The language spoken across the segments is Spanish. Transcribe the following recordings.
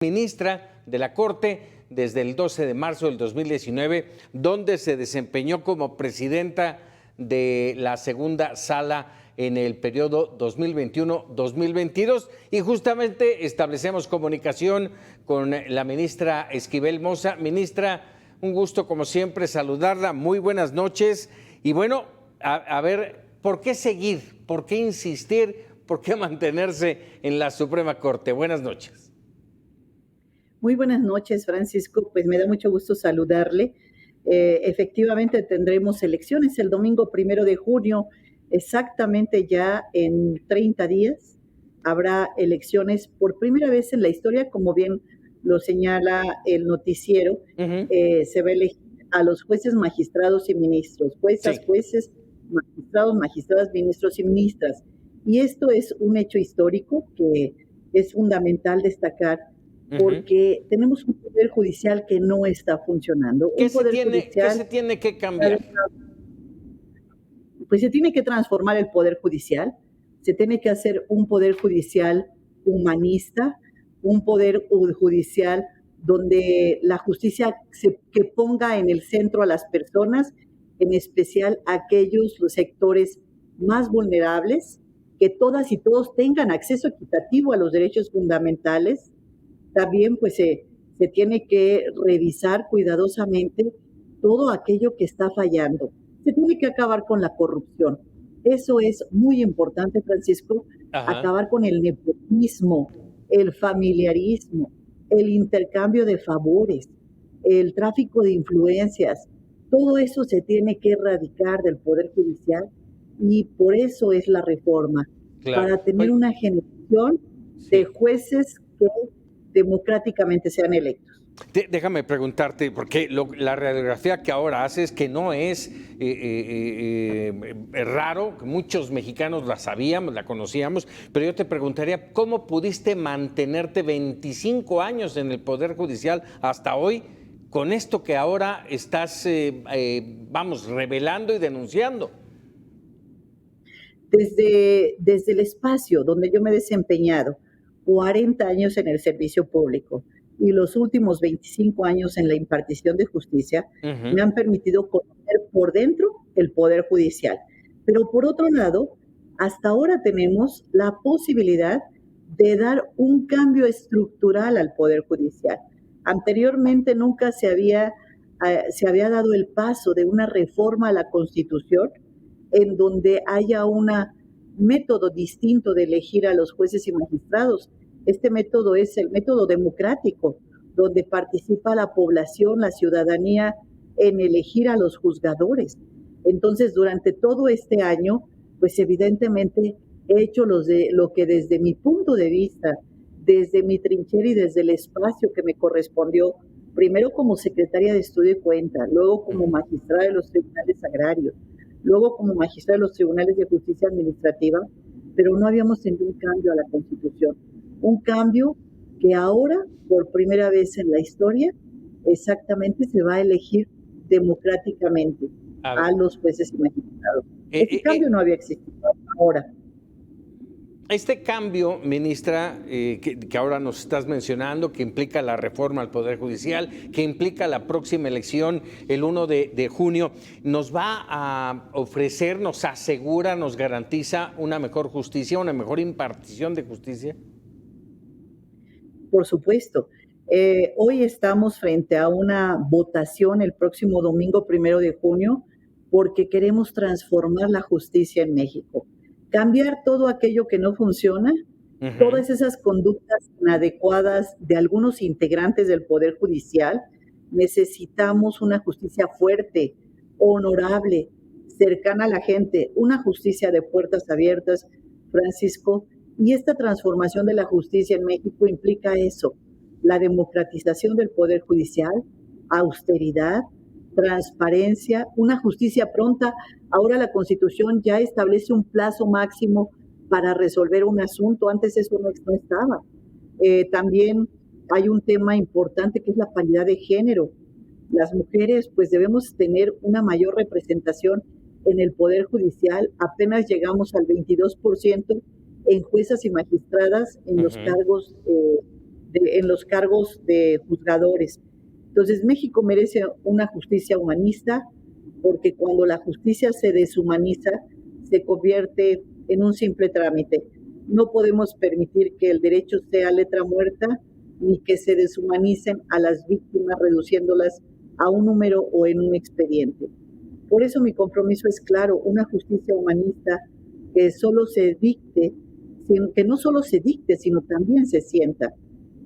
Ministra de la Corte desde el 12 de marzo del 2019, donde se desempeñó como presidenta de la segunda sala en el periodo 2021-2022 y justamente establecemos comunicación con la ministra Esquivel Moza. Ministra, un gusto como siempre saludarla, muy buenas noches y bueno, a ver, ¿por qué seguir? ¿Por qué insistir? ¿Por qué mantenerse en la Suprema Corte? Buenas noches. Muy buenas noches, Francisco. Pues me da mucho gusto saludarle. Efectivamente tendremos elecciones el domingo 1 de junio, exactamente ya en 30 días. Habrá elecciones por primera vez en la historia, como bien lo señala el noticiero. Se va a elegir a los jueces, magistrados y ministros, juezas, jueces, magistrados, magistradas, ministros y ministras. Y esto es un hecho histórico que es fundamental destacar, porque tenemos un poder judicial que no está funcionando. ¿Qué se tiene que cambiar? Pues se tiene que transformar el poder judicial, se tiene que hacer un poder judicial humanista, un poder judicial donde la justicia que ponga en el centro a las personas, en especial a aquellos sectores más vulnerables, que todas y todos tengan acceso equitativo a los derechos fundamentales. También pues se tiene que revisar cuidadosamente todo aquello que está fallando. Se tiene que acabar con la corrupción. Eso es muy importante, Francisco, acabar con el nepotismo, el familiarismo, el intercambio de favores, el tráfico de influencias. Todo eso se tiene que erradicar del Poder Judicial y por eso es la reforma, para tener una generación de jueces que democráticamente sean electos. Déjame preguntarte, porque la radiografía que ahora haces, que no es raro, que muchos mexicanos la sabíamos, la conocíamos, pero yo te preguntaría, ¿cómo pudiste mantenerte 25 años en el Poder Judicial hasta hoy con esto que ahora estás, revelando y denunciando? Desde el espacio donde yo me he desempeñado, 40 años en el servicio público y los últimos 25 años en la impartición de justicia, me han permitido conocer por dentro el Poder Judicial. Pero por otro lado, hasta ahora tenemos la posibilidad de dar un cambio estructural al Poder Judicial. Anteriormente nunca se había dado el paso de una reforma a la Constitución en donde haya un método distinto de elegir a los jueces y magistrados. Este método es el método democrático, donde participa la población, la ciudadanía, en elegir a los juzgadores. Entonces, durante todo este año, pues evidentemente he hecho lo que desde mi punto de vista, desde mi trinchera y desde el espacio que me correspondió, primero como secretaria de Estudio y Cuenta, luego como magistrada de los tribunales agrarios, luego como magistrada de los tribunales de justicia administrativa, pero no habíamos tenido un cambio a la Constitución. Un cambio que ahora, por primera vez en la historia, exactamente se va a elegir democráticamente a los jueces y magistrados. Este cambio no había existido ahora. Este cambio, ministra, que ahora nos estás mencionando, que implica la reforma al Poder Judicial, que implica la próxima elección el 1 de junio, ¿nos va a ofrecer, nos asegura, nos garantiza una mejor justicia, una mejor impartición de justicia? Por supuesto. Hoy estamos frente a una votación el próximo domingo 1 de junio porque queremos transformar la justicia en México. Cambiar todo aquello que no funciona, todas esas conductas inadecuadas de algunos integrantes del Poder Judicial. Necesitamos una justicia fuerte, honorable, cercana a la gente, una justicia de puertas abiertas, Francisco. Y esta transformación de la justicia en México implica eso, la democratización del Poder Judicial, austeridad, transparencia, una justicia pronta. Ahora la Constitución ya establece un plazo máximo para resolver un asunto, antes eso no estaba. También hay un tema importante que es la paridad de género. Las mujeres pues debemos tener una mayor representación en el Poder Judicial, apenas llegamos al 22% en juezas y magistradas en los cargos en los cargos de juzgadores. Entonces, México merece una justicia humanista, porque cuando la justicia se deshumaniza, se convierte en un simple trámite. No podemos permitir que el derecho sea letra muerta, ni que se deshumanicen a las víctimas, reduciéndolas a un número o en un expediente. Por eso mi compromiso es claro, una justicia humanista que solo se dicte, que no solo se dicte, sino también se sienta,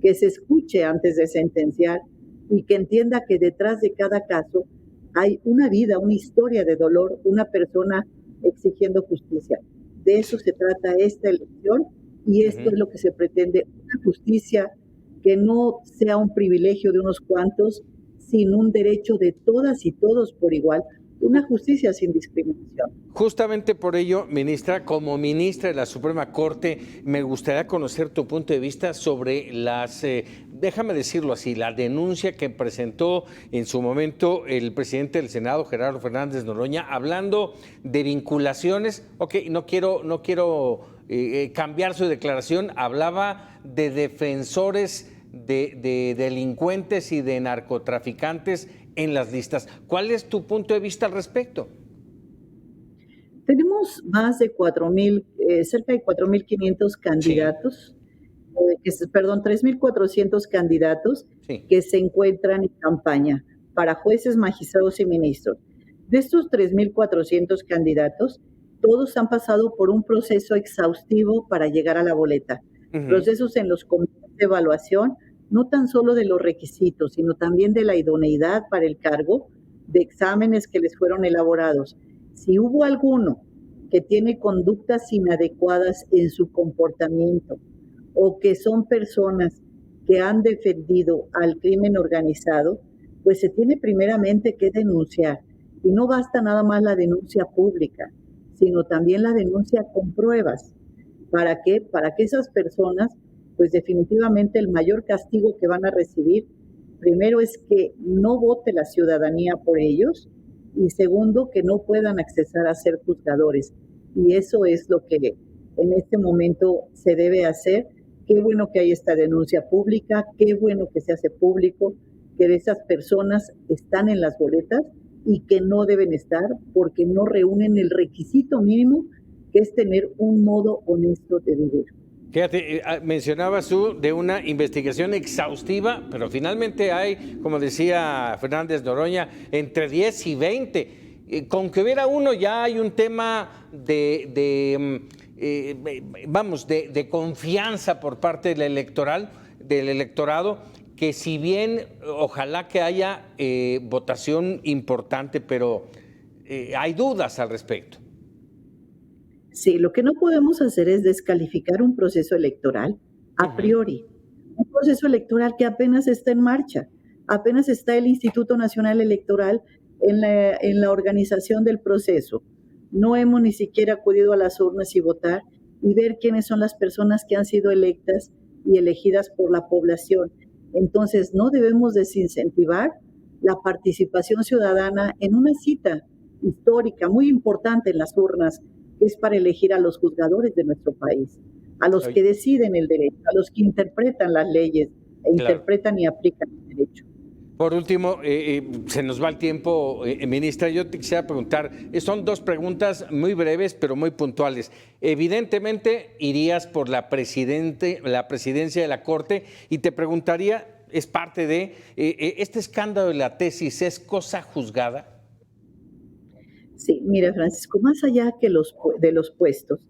que se escuche antes de sentenciar y que entienda que detrás de cada caso hay una vida, una historia de dolor, una persona exigiendo justicia. De eso se trata esta elección y esto es lo que se pretende, una justicia que no sea un privilegio de unos cuantos, sino un derecho de todas y todos por igual, una justicia sin discriminación. Justamente por ello, ministra, como ministra de la Suprema Corte, me gustaría conocer tu punto de vista sobre las, déjame decirlo así, la denuncia que presentó en su momento el presidente del Senado, Gerardo Fernández Noroña, hablando de vinculaciones. Ok, no quiero cambiar su declaración, hablaba de defensores de delincuentes y de narcotraficantes en las listas. ¿Cuál es tu punto de vista al respecto? Tenemos más de 4,000, cerca de 4,500 candidatos, perdón, 3,400 candidatos que se encuentran en campaña para jueces, magistrados y ministros. De estos 3,400 candidatos, todos han pasado por un proceso exhaustivo para llegar a la boleta. Procesos en los comités de evaluación, no tan solo de los requisitos, sino también de la idoneidad para el cargo, de exámenes que les fueron elaborados. Si hubo alguno que tiene conductas inadecuadas en su comportamiento o que son personas que han defendido al crimen organizado, pues se tiene primeramente que denunciar. Y no basta nada más la denuncia pública, sino también la denuncia con pruebas. ¿Para qué? Para que esas personas, pues definitivamente el mayor castigo que van a recibir, primero es que no vote la ciudadanía por ellos y segundo, que no puedan accesar a ser juzgadores. Y eso es lo que en este momento se debe hacer. Qué bueno que hay esta denuncia pública, qué bueno que se hace público, que esas personas están en las boletas y que no deben estar porque no reúnen el requisito mínimo, que es tener un modo honesto de vivir. Fíjate, mencionabas tú de una investigación exhaustiva, pero finalmente hay, como decía Fernández Noroña, entre 10 y 20. Con que hubiera uno ya hay un tema de confianza por parte del electorado, que si bien ojalá que haya votación importante, pero hay dudas al respecto. Sí, lo que no podemos hacer es descalificar un proceso electoral a priori, un proceso electoral que apenas está en marcha, apenas está el Instituto Nacional Electoral en la organización del proceso. No hemos ni siquiera acudido a las urnas y votar y ver quiénes son las personas que han sido electas y elegidas por la población. Entonces, no debemos desincentivar la participación ciudadana en una cita histórica muy importante en las urnas, que es para elegir a los juzgadores de nuestro país, a los que deciden el derecho, a los que interpretan las leyes interpretan y aplican el derecho. Por último, se nos va el tiempo, ministra. Yo te quisiera preguntar, son dos preguntas muy breves, pero muy puntuales. Evidentemente, irías por la presidencia de la Corte y te preguntaría, es parte de, ¿este escándalo de la tesis es cosa juzgada? Sí, mira, Francisco, más allá que de los puestos,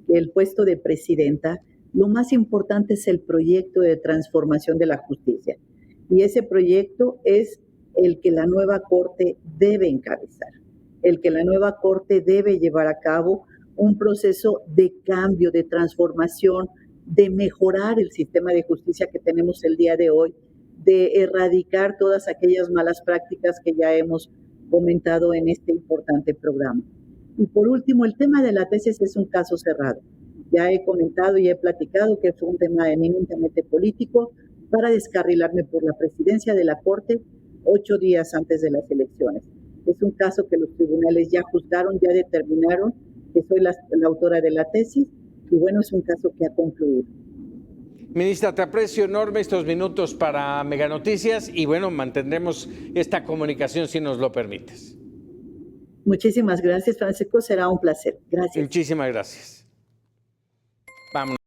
el puesto de presidenta, lo más importante es el proyecto de transformación de la justicia. Y ese proyecto es el que la nueva Corte debe encabezar, el que la nueva Corte debe llevar a cabo un proceso de cambio, de transformación, de mejorar el sistema de justicia que tenemos el día de hoy, de erradicar todas aquellas malas prácticas que ya hemos comentado en este importante programa. Y por último, el tema de la tesis es un caso cerrado. Ya he comentado y he platicado que fue un tema eminentemente político para descarrilarme por la presidencia de la Corte 8 días antes de las elecciones. Es un caso que los tribunales ya juzgaron, ya determinaron que soy la autora de la tesis y bueno, es un caso que ha concluido. Ministra, te aprecio enorme estos minutos para Mega Noticias y bueno, mantendremos esta comunicación si nos lo permites. Muchísimas gracias, Francisco. Será un placer. Gracias. Muchísimas gracias. Vámonos.